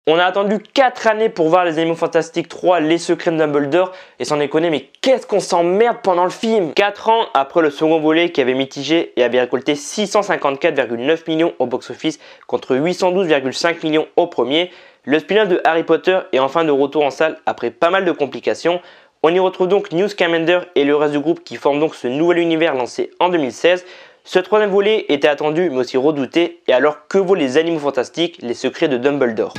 On a attendu 4 années pour voir les Animaux Fantastiques 3, Les Secrets de Dumbledore, et sans déconner, mais qu'est-ce qu'on s'emmerde pendant le film. 4 ans après le second volet qui avait mitigé et avait récolté 654,9 millions au box-office contre 812,5 millions au premier, le spin-off de Harry Potter est enfin de retour en salle après pas mal de complications. On y retrouve donc Newt Scamander et le reste du groupe qui forment donc ce nouvel univers lancé en 2016. Ce troisième volet était attendu mais aussi redouté, et alors que vaut les Animaux Fantastiques, Les Secrets de Dumbledore?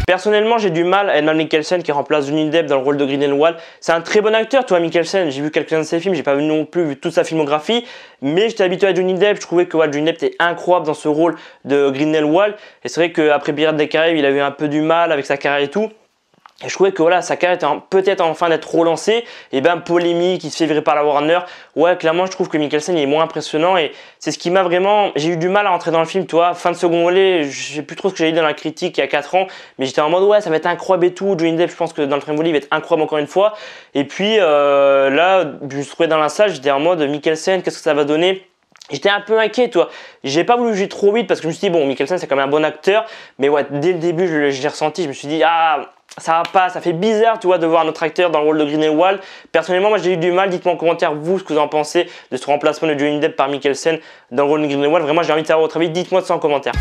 Personnellement, j'ai du mal à Mads Mikkelsen qui remplace Johnny Depp dans le rôle de Grindelwald. C'est un très bon acteur, toi, Mikkelsen. J'ai vu quelques-uns de ses films, j'ai pas non plus vu toute sa filmographie, mais j'étais habitué à Johnny Depp. Je trouvais que Johnny Depp était incroyable dans ce rôle de Grindelwald. Et c'est vrai qu'après Pirates des Caraïbes, il a eu un peu du mal avec sa carrière et tout. Et je trouvais que voilà, sa carrière était peut-être en train d'être relancée. Et ben polémique, il se fait virer par la Warner. Ouais, clairement, je trouve que Mikkelsen il est moins impressionnant. Et c'est ce qui m'a vraiment... J'ai eu du mal à rentrer dans le film, toi. Fin de second volet, je sais plus trop ce que j'ai dit dans la critique il y a 4 ans. Mais j'étais en mode, ouais, ça va être incroyable et tout. Johnny Depp, je pense que dans le troisième volet, il va être incroyable encore une fois. Et puis là, je me suis trouvé dans la salle, j'étais en mode, Mikkelsen, qu'est-ce que ça va donner? J'étais un peu inquiet, toi. J'ai pas voulu jouer trop vite parce que je me suis dit, bon, Mikkelsen, c'est quand même un bon acteur. Mais ouais, dès le début, j'ai ressenti, je me suis dit, ah... ça va pas, ça fait bizarre, tu vois, de voir notre acteur dans le rôle de Grindelwald. Personnellement, moi j'ai eu du mal. Dites-moi en commentaire vous ce que vous en pensez de ce remplacement de Johnny Depp par Mikkelsen dans le rôle de Grindelwald. Vraiment, j'ai envie de savoir votre avis. Dites-moi ça en commentaire.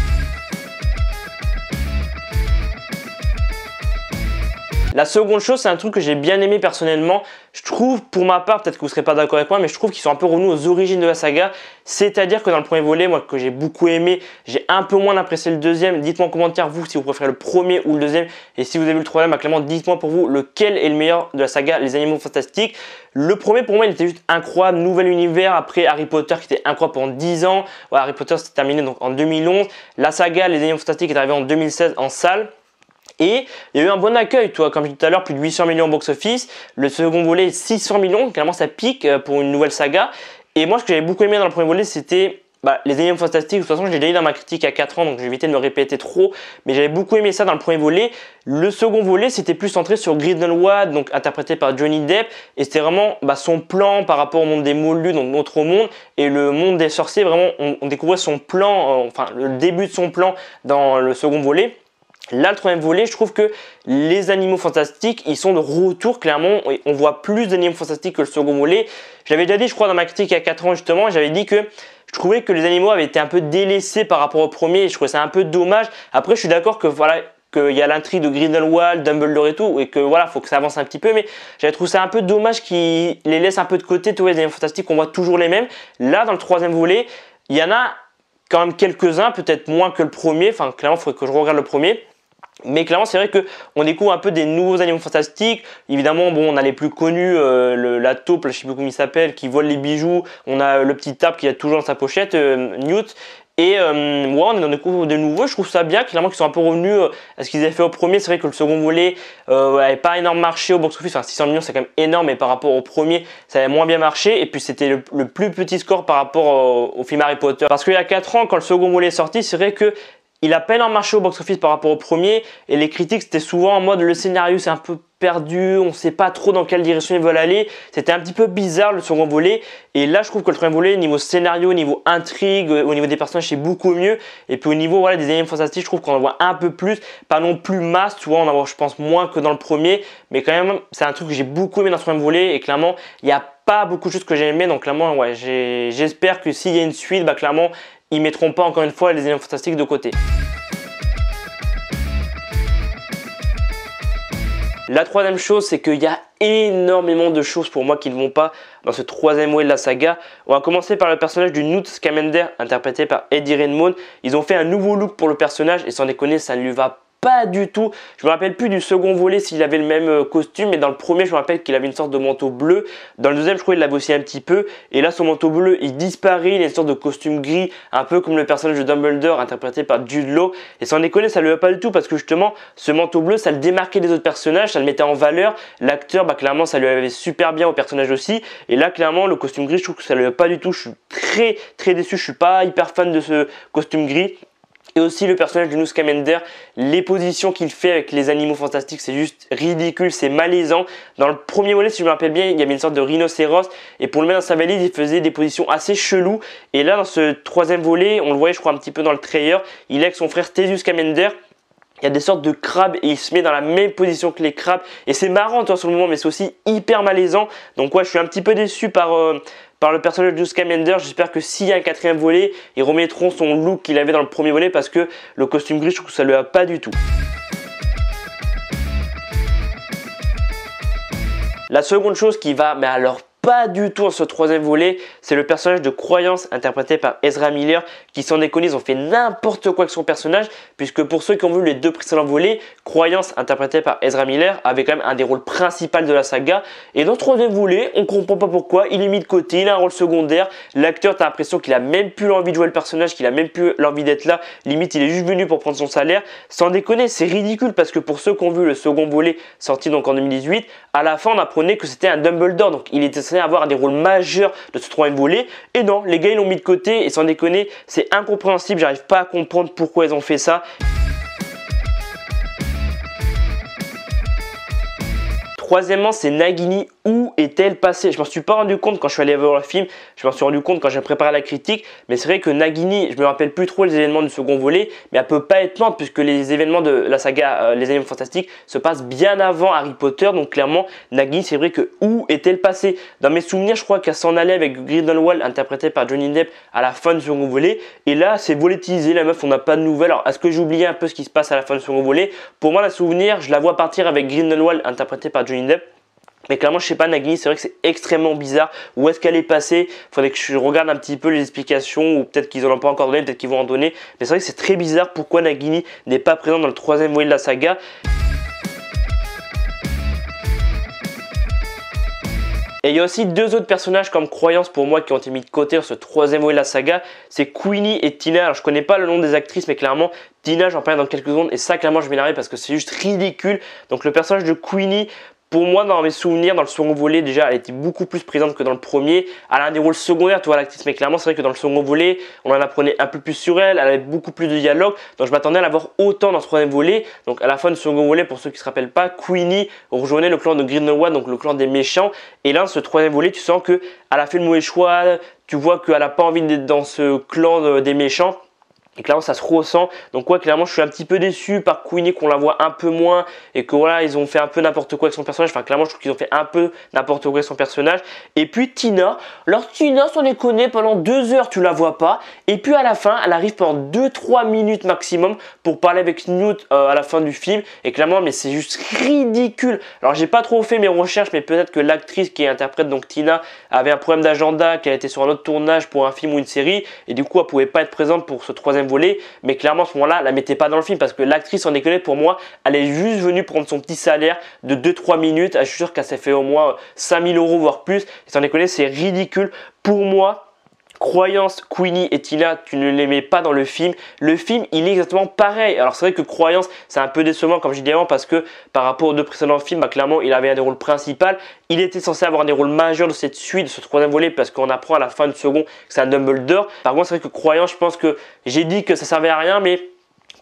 La seconde chose, c'est un truc que j'ai bien aimé personnellement. Je trouve, pour ma part, peut-être que vous ne serez pas d'accord avec moi, mais je trouve qu'ils sont un peu revenus aux origines de la saga. C'est-à-dire que dans le premier volet, moi que j'ai beaucoup aimé, j'ai un peu moins apprécié le deuxième. Dites-moi en commentaire vous si vous préférez le premier ou le deuxième. Et si vous avez vu le troisième, clairement dites-moi pour vous lequel est le meilleur de la saga Les Animaux Fantastiques. Le premier pour moi il était juste incroyable, nouvel univers après Harry Potter qui était incroyable pendant 10 ans. Ouais, Harry Potter s'est terminé donc en 2011. La saga Les Animaux Fantastiques est arrivée en 2016 en salle. Et il y a eu un bon accueil, toi, comme je disais tout à l'heure, plus de 800 millions au box-office. Le second volet, 600 millions, clairement ça pique pour une nouvelle saga. Et moi, ce que j'avais beaucoup aimé dans le premier volet, c'était les Animaux Fantastiques. De toute façon, je l'ai déjà dit dans ma critique il y a 4 ans, donc je vais éviter de me répéter trop. Mais j'avais beaucoup aimé ça dans le premier volet. Le second volet, c'était plus centré sur Grindelwald, donc interprété par Johnny Depp. Et c'était vraiment son plan par rapport au monde des Moldus, donc notre monde, et le monde des sorciers. Vraiment, on découvrait son plan, enfin le début de son plan dans le second volet. Là, le troisième volet, je trouve que les Animaux Fantastiques, ils sont de retour clairement. On voit plus d'Animaux Fantastiques que le second volet. J'avais déjà dit, je crois, dans ma critique il y a 4 ans justement, j'avais dit que je trouvais que les animaux avaient été un peu délaissés par rapport au premier. Et je trouvais ça un peu dommage. Après, je suis d'accord que voilà, qu'il y a l'intrigue de Grindelwald, Dumbledore et tout, et que voilà, faut que ça avance un petit peu. Mais j'avais trouvé ça un peu dommage qu'ils les laissent un peu de côté. Tous les Animaux Fantastiques, on voit toujours les mêmes. Là, dans le troisième volet, il y en a quand même quelques-uns, peut-être moins que le premier. Enfin, clairement, il faudrait que je regarde le premier. Mais clairement, c'est vrai qu'on découvre un peu des nouveaux Animaux Fantastiques. Évidemment, bon, on a les plus connus, la taupe, je sais plus comment il s'appelle, qui vole les bijoux. On a le petit arbre qui a toujours dans sa pochette, Newt. Et moi, on découvre de nouveau. Je trouve ça bien, clairement, qu'ils sont un peu revenus à ce qu'ils avaient fait au premier. C'est vrai que le second volet n'avait pas énorme marché au box-office. Enfin, 600 millions, c'est quand même énorme, mais par rapport au premier, ça avait moins bien marché. Et puis, c'était le plus petit score par rapport au film Harry Potter. Parce qu'il y a 4 ans, quand le second volet est sorti, c'est vrai que il a pas énormément marché au box-office par rapport au premier, et les critiques c'était souvent en mode le scénario c'est un peu perdu, on sait pas trop dans quelle direction ils veulent aller. C'était un petit peu bizarre le second volet, et là je trouve que le troisième volet, niveau scénario, niveau intrigue, au niveau des personnages c'est beaucoup mieux, et puis au niveau voilà, des Animaux Fantastiques, je trouve qu'on en voit un peu plus, pas non plus masse, tu vois, on en voit je pense moins que dans le premier, mais quand même c'est un truc que j'ai beaucoup aimé dans ce troisième volet, et clairement il n'y a pas beaucoup de choses que j'ai aimé, donc clairement ouais, j'espère que s'il y a une suite, clairement ils mettront pas encore une fois les Animaux Fantastiques de côté. La troisième chose, c'est qu'il y a énormément de choses pour moi qui ne vont pas dans ce troisième volet de la saga. On va commencer par le personnage du Newt Scamander, interprété par Eddie Redmayne. Ils ont fait un nouveau look pour le personnage et sans déconner, ça ne lui va pas du tout. Je me rappelle plus du second volet s'il avait le même costume, mais dans le premier je me rappelle qu'il avait une sorte de manteau bleu. Dans le deuxième je crois qu'il l'avait aussi un petit peu, et là son manteau bleu il disparaît, il a une sorte de costume gris, un peu comme le personnage de Dumbledore interprété par Jude Law, et sans déconner ça ne lui va pas du tout parce que justement ce manteau bleu ça le démarquait des autres personnages, ça le mettait en valeur. L'acteur clairement ça lui avait super bien au personnage aussi, et là clairement le costume gris je trouve que ça ne lui va pas du tout. Je suis très déçu, je suis pas hyper fan de ce costume gris. Et aussi le personnage de Newt Scamander, les positions qu'il fait avec les animaux fantastiques, c'est juste ridicule, c'est malaisant. Dans le premier volet, si je me rappelle bien, il y avait une sorte de rhinocéros et pour le mettre dans sa valise, il faisait des positions assez cheloues. Et là, dans ce troisième volet, on le voyait je crois un petit peu dans le trailer, il est avec son frère Theseus Scamander. Il y a des sortes de crabes et il se met dans la même position que les crabes. Et c'est marrant toi, sur le moment, mais c'est aussi hyper malaisant. Donc ouais, je suis un petit peu déçu par le personnage de Scamander. J'espère que s'il y a un quatrième volet, ils remettront son look qu'il avait dans le premier volet parce que le costume gris, je trouve que ça lui va pas du tout. La seconde chose qui va, mais alors pas du tout dans ce troisième volet, c'est le personnage de Croyance interprété par Ezra Miller qui, sans déconner, ils ont fait n'importe quoi avec son personnage puisque pour ceux qui ont vu les deux précédents volets, Croyance interprété par Ezra Miller avait quand même un des rôles principaux de la saga et dans le troisième volet, on comprend pas pourquoi, il est mis de côté, il a un rôle secondaire, l'acteur t'as l'impression qu'il a même plus l'envie de jouer le personnage, qu'il a même plus l'envie d'être là, limite il est juste venu pour prendre son salaire, sans déconner, c'est ridicule parce que pour ceux qui ont vu le second volet sorti donc en 2018, à la fin on apprenait que c'était un Dumbledore, donc il était censé avoir un des rôles majeurs de ce troisième volet, et non, les gars ils l'ont mis de côté, et sans déconner, c'est incompréhensible, j'arrive pas à comprendre pourquoi ils ont fait ça. Troisièmement, c'est Nagini. Où est-elle passée? Je m'en suis pas rendu compte quand je suis allé voir le film, je m'en suis rendu compte quand j'ai préparé la critique, mais c'est vrai que Nagini, je me rappelle plus trop les événements du second volet, mais elle peut pas être morte puisque les événements de la saga Les Animaux Fantastiques se passent bien avant Harry Potter, donc clairement Nagini, c'est vrai que où est-elle passée? Dans mes souvenirs, je crois qu'elle s'en allait avec Grindelwald interprété par Johnny Depp à la fin du second volet, et là c'est volatilisé, la meuf, on n'a pas de nouvelles. Alors est-ce que j'ai oublié un peu ce qui se passe à la fin du second volet? Pour moi, la souvenir, je la vois partir avec Grindelwald interprété par Johnny Depp. Mais clairement, je sais pas, Nagini, c'est vrai que c'est extrêmement bizarre. Où est-ce qu'elle est passée? Faudrait que je regarde un petit peu les explications, ou peut-être qu'ils en ont pas encore donné, peut-être qu'ils vont en donner. Mais c'est vrai que c'est très bizarre pourquoi Nagini n'est pas présent dans le troisième volet de la saga. Et il y a aussi deux autres personnages comme Croyance pour moi qui ont été mis de côté dans ce troisième volet de la saga. C'est Queenie et Tina. Alors je connais pas le nom des actrices, mais clairement Tina, j'en parle dans quelques secondes. Et ça, clairement, je vais m'énerver parce que c'est juste ridicule. Donc le personnage de Queenie, pour moi, dans mes souvenirs, dans le second volet, déjà, elle était beaucoup plus présente que dans le premier. Elle a un des rôles secondaires, tu vois, l'actrice, mais clairement, c'est vrai que dans le second volet, on en apprenait un peu plus sur elle. Elle avait beaucoup plus de dialogue. Donc, je m'attendais à la voir autant dans ce troisième volet. Donc, à la fin du second volet, pour ceux qui ne se rappellent pas, Queenie rejoignait le clan de Grindelwald, donc le clan des méchants. Et là, dans ce troisième volet, tu sens qu'elle a fait le mauvais choix. Tu vois qu'elle n'a pas envie d'être dans ce clan des méchants. Et clairement ça se ressent, donc ouais, clairement je suis un petit peu déçu par Queenie qu'on la voit un peu moins et que voilà, ils ont fait un peu n'importe quoi avec son personnage. Enfin clairement je trouve qu'ils ont fait un peu n'importe quoi avec son personnage. Et puis Tina, alors Tina, sans déconner, pendant 2 heures tu la vois pas, et puis à la fin elle arrive pendant 2-3 minutes maximum pour parler avec Newt à la fin du film. Et clairement, mais c'est juste ridicule. Alors j'ai pas trop fait mes recherches, mais peut-être que l'actrice qui interprète donc Tina avait un problème d'agenda, qu'elle était sur un autre tournage pour un film ou une série, et du coup elle pouvait pas être présente pour ce troisième volet. Mais clairement à ce moment-là, la mettez pas dans le film parce que l'actrice, en déconne, pour moi, elle est juste venue prendre son petit salaire de 2-3 minutes. Je suis sûr qu'elle s'est fait au moins 5000 € voire plus. Et sans déconner, c'est ridicule. Pour moi, Croyance, Queenie et Tina, tu ne les mets pas dans le film. Le film, il est exactement pareil. Alors c'est vrai que Croyance, c'est un peu décevant comme je disais avant parce que par rapport aux deux précédents films, bah, clairement, il avait un des rôles principaux. Il était censé avoir un des rôles majeurs de cette suite, de ce troisième volet, parce qu'on apprend à la fin du second que c'est un Dumbledore. Par contre, c'est vrai que Croyance, je pense que j'ai dit que ça servait à rien, mais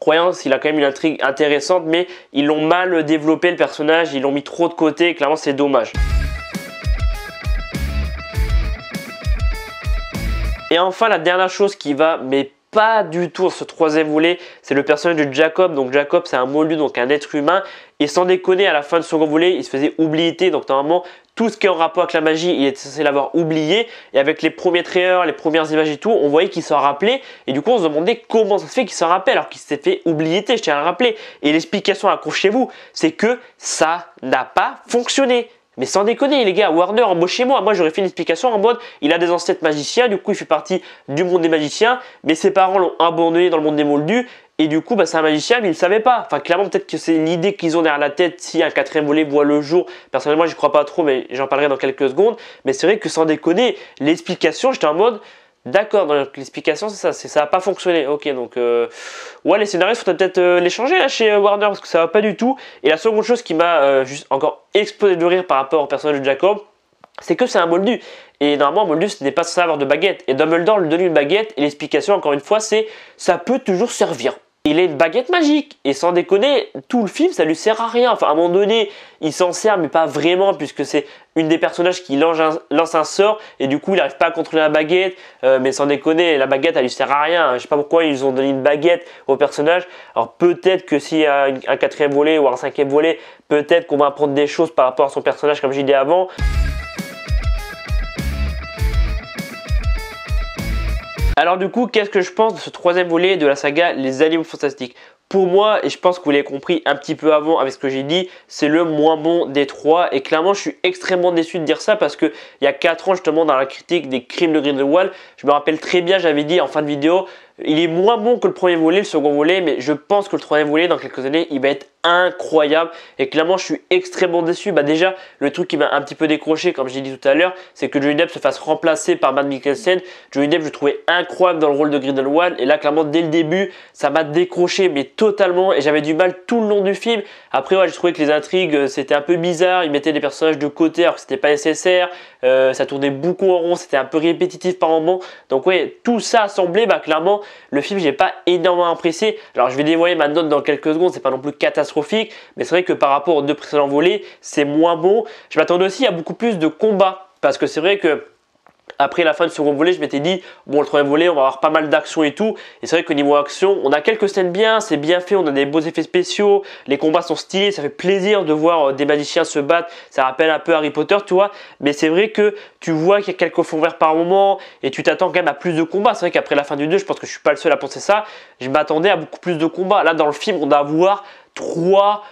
Croyance, il a quand même une intrigue intéressante, mais ils l'ont mal développé le personnage, ils l'ont mis trop de côté, et clairement c'est dommage. Et enfin, la dernière chose qui va, mais pas du tout dans ce troisième volet, c'est le personnage de Jacob. Donc Jacob, c'est un moldu, donc un être humain. Et sans déconner, à la fin du second volet, il se faisait oublier. Donc normalement, tout ce qui est en rapport avec la magie, il était censé l'avoir oublié. Et avec les premiers trailers, les premières images et tout, on voyait qu'il s'en rappelait. Et du coup, on se demandait comment ça se fait qu'il s'en rappelle alors qu'il s'était fait oublier, je tiens à le rappeler. Et l'explication, accrochez-vous, c'est que ça n'a pas fonctionné. Mais sans déconner les gars, Warner, embauchez-moi. Moi j'aurais fait une explication en mode il a des ancêtres magiciens, du coup il fait partie du monde des magiciens, mais ses parents l'ont abandonné dans le monde des moldus. Et du coup, bah, c'est un magicien, mais il ne savait pas. Enfin, clairement, peut-être que c'est l'idée qu'ils ont derrière la tête si un quatrième volet voit le jour. Personnellement, j'y crois pas trop, mais j'en parlerai dans quelques secondes. Mais c'est vrai que sans déconner, l'explication, j'étais en mode d'accord, donc l'explication c'est ça, ça n'a pas fonctionné. Ok, donc ouais, les scénaristes faudrait peut-être les changer là chez Warner parce que ça va pas du tout. Et la seconde chose qui m'a juste encore explosé de rire par rapport au personnage de Jacob, c'est que c'est un moldu. Et normalement, un moldu, ce n'est pas censé avoir de baguette. Et Dumbledore lui donne une baguette. Et l'explication, encore une fois, c'est ça peut toujours servir. Il a une baguette magique. Et sans déconner, tout le film, ça lui sert à rien. Enfin, à un moment donné, il s'en sert, mais pas vraiment, puisque c'est une des personnages qui lance un sort. Et du coup, il n'arrive pas à contrôler la baguette. Mais sans déconner, la baguette, elle lui sert à rien. Je sais pas pourquoi ils ont donné une baguette au personnage. Alors peut-être que s'il y a un quatrième volet ou un cinquième volet, peut-être qu'on va apprendre des choses par rapport à son personnage, comme j'ai dit avant. Alors du coup, qu'est-ce que je pense de ce troisième volet de la saga Les Animaux Fantastiques? Pour moi, et je pense que vous l'avez compris un petit peu avant avec ce que j'ai dit, c'est le moins bon des trois. Et clairement, je suis extrêmement déçu de dire ça parce qu'il y a 4 ans justement dans la critique des Crimes de Grindelwald, je me rappelle très bien, j'avais dit en fin de vidéo, il est moins bon que le premier volet, le second volet, mais je pense que le troisième volet, dans quelques années, il va être incroyable. Et clairement, je suis extrêmement déçu. Bah déjà, le truc qui m'a un petit peu décroché, comme j'ai dit tout à l'heure, c'est que Johnny Depp se fasse remplacer par Mads Mikkelsen. Johnny Depp, je le trouvais incroyable dans le rôle de Grindelwald. Et là, clairement, dès le début, ça m'a décroché, mais totalement. Et j'avais du mal tout le long du film. Après, ouais, j'ai trouvé que les intrigues, c'était un peu bizarre. Ils mettaient des personnages de côté alors que c'était pas nécessaire. Ça tournait beaucoup en rond, c'était un peu répétitif par moments. Donc ouais, tout ça assemblé, bah clairement, le film, j'ai pas énormément apprécié. Alors je vais dévoiler ma note dans quelques secondes, c'est pas non plus catastrophique, mais c'est vrai que par rapport aux 2 précédents volets, c'est moins bon. Je m'attendais aussi à beaucoup plus de combats, parce que c'est vrai que après la fin du second volet, je m'étais dit, bon, le troisième volet, on va avoir pas mal d'action et tout. Et c'est vrai qu'au niveau action, on a quelques scènes bien, c'est bien fait, on a des beaux effets spéciaux, les combats sont stylés, ça fait plaisir de voir des magiciens se battre. Ça rappelle un peu Harry Potter, tu vois. Mais c'est vrai que tu vois qu'il y a quelques fonds verts par moment et tu t'attends quand même à plus de combats. C'est vrai qu'après la fin du 2, je pense que je suis pas le seul à penser ça. Je m'attendais à beaucoup plus de combats. Là, dans le film, on va avoir 3,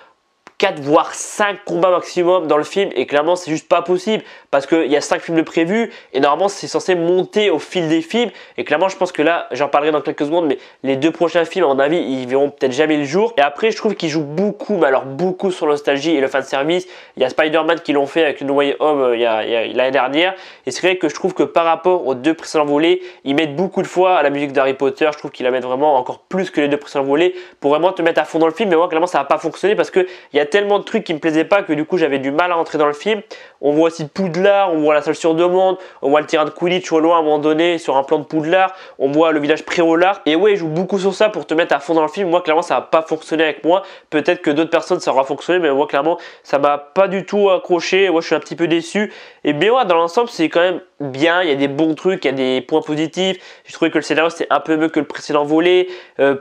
4 voire 5 combats maximum dans le film et clairement c'est juste pas possible parce qu'il y a 5 films de prévus et normalement c'est censé monter au fil des films et clairement je pense que là j'en parlerai dans quelques secondes mais les 2 prochains films à mon avis ils verront peut-être jamais le jour et après je trouve qu'ils jouent beaucoup mais alors beaucoup sur la nostalgie et le fanservice. Il y a Spider-Man qui l'ont fait avec le No Way Home l'année dernière et c'est vrai que je trouve que par rapport aux 2 précédents volets ils mettent beaucoup de fois à la musique d'Harry Potter. Je trouve qu'ils la mettent vraiment encore plus que les 2 précédents volets pour vraiment te mettre à fond dans le film mais moi clairement ça va pas fonctionner parce que il y a tellement de trucs qui me plaisaient pas que du coup j'avais du mal à entrer dans le film. On voit aussi Poudlard, on voit la salle sur demande, on voit le terrain de Quidditch au loin à un moment donné sur un plan de Poudlard, on voit le village Préolard et ouais, ils jouent beaucoup sur ça pour te mettre à fond dans le film. Moi clairement ça va pas fonctionné avec moi, peut-être que d'autres personnes ça aura fonctionné mais moi clairement ça m'a pas du tout accroché. Moi je suis un petit peu déçu et bien ouais, dans l'ensemble c'est quand même bien, il y a des bons trucs, il y a des points positifs. J'ai trouvé que le scénario c'était un peu mieux que le précédent volet.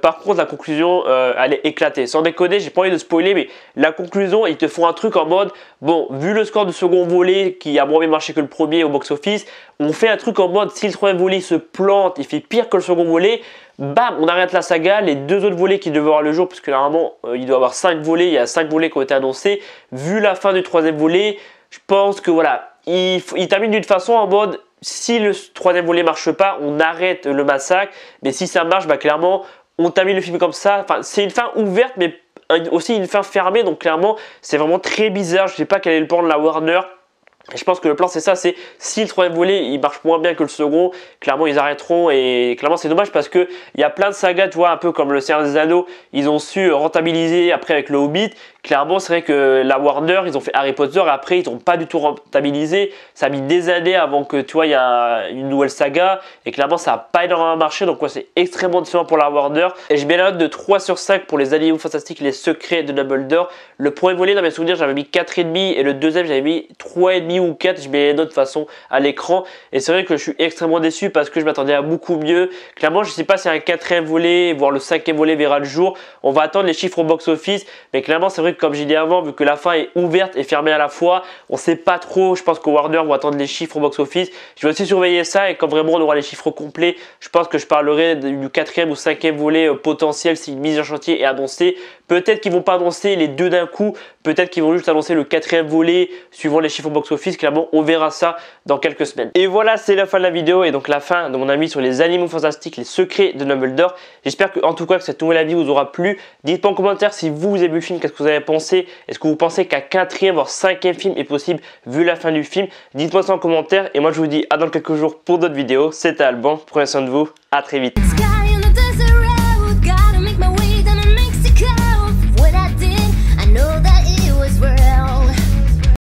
Par contre la conclusion elle est éclatée, sans déconner, j'ai pas envie de spoiler mais la conclusion ils te font un truc en mode bon, vu le score du second volet qui a moins bien marché que le premier au box office, on fait un truc en mode si le troisième volet se plante, il fait pire que le second volet, bam, on arrête la saga. Les 2 autres volets qui devaient voir le jour, parce que normalement il doit y avoir 5 volets, il y a 5 volets qui ont été annoncés. Vu la fin du troisième volet, je pense que voilà, il termine d'une façon en mode si le troisième volet marche pas, on arrête le massacre, mais si ça marche, bah clairement on termine le film comme ça. Enfin, c'est une fin ouverte mais aussi une fin fermée, donc clairement c'est vraiment très bizarre. Je sais pas quel est le plan de la Warner. Et je pense que le plan c'est ça, c'est si le troisième volet il marche moins bien que le second, clairement ils arrêteront et clairement c'est dommage parce que il y a plein de sagas, tu vois, un peu comme le Seigneur des Anneaux, ils ont su rentabiliser après avec le Hobbit. Clairement c'est vrai que la Warner ils ont fait Harry Potter et après ils n'ont pas du tout rentabilisé. Ça a mis des années avant que tu vois il y a une nouvelle saga et clairement ça n'a pas énormément marché, donc ouais, c'est extrêmement décevant pour la Warner. Et je mets la note de 3 sur 5 pour les Animaux Fantastiques, les secrets de Dumbledore. Le premier volet dans mes souvenirs j'avais mis 4,5 et le deuxième j'avais mis 3,5 ou 4, je mets les notes de façon à l'écran et c'est vrai que je suis extrêmement déçu parce que je m'attendais à beaucoup mieux. Clairement je sais pas si un 4e volet voire le 5e volet verra le jour, on va attendre les chiffres au box office mais clairement c'est vrai que comme j'ai dit avant, vu que la fin est ouverte et fermée à la fois, on sait pas trop. Je pense que Warner va attendre les chiffres au box office, je vais aussi surveiller ça et quand vraiment on aura les chiffres complets, je pense que je parlerai du 4e ou 5e volet potentiel si une mise en chantier est annoncée. Peut-être qu'ils vont pas annoncer les 2 d'un coup, peut-être qu'ils vont juste annoncer le 4e volet suivant les chiffres au box office. Clairement on verra ça dans quelques semaines. Et voilà, c'est la fin de la vidéo et donc la fin de mon avis sur les Animaux Fantastiques, les secrets de Dumbledore. J'espère que en tout cas que cette nouvelle avis vous aura plu. Dites-moi en commentaire si vous avez vu le film, qu'est-ce que vous avez pensé. Est-ce que vous pensez qu'un 4e voire 5e film est possible vu la fin du film? Dites-moi ça en commentaire et moi je vous dis à dans quelques jours pour d'autres vidéos. C'était Alban, prenez soin de vous, à très vite.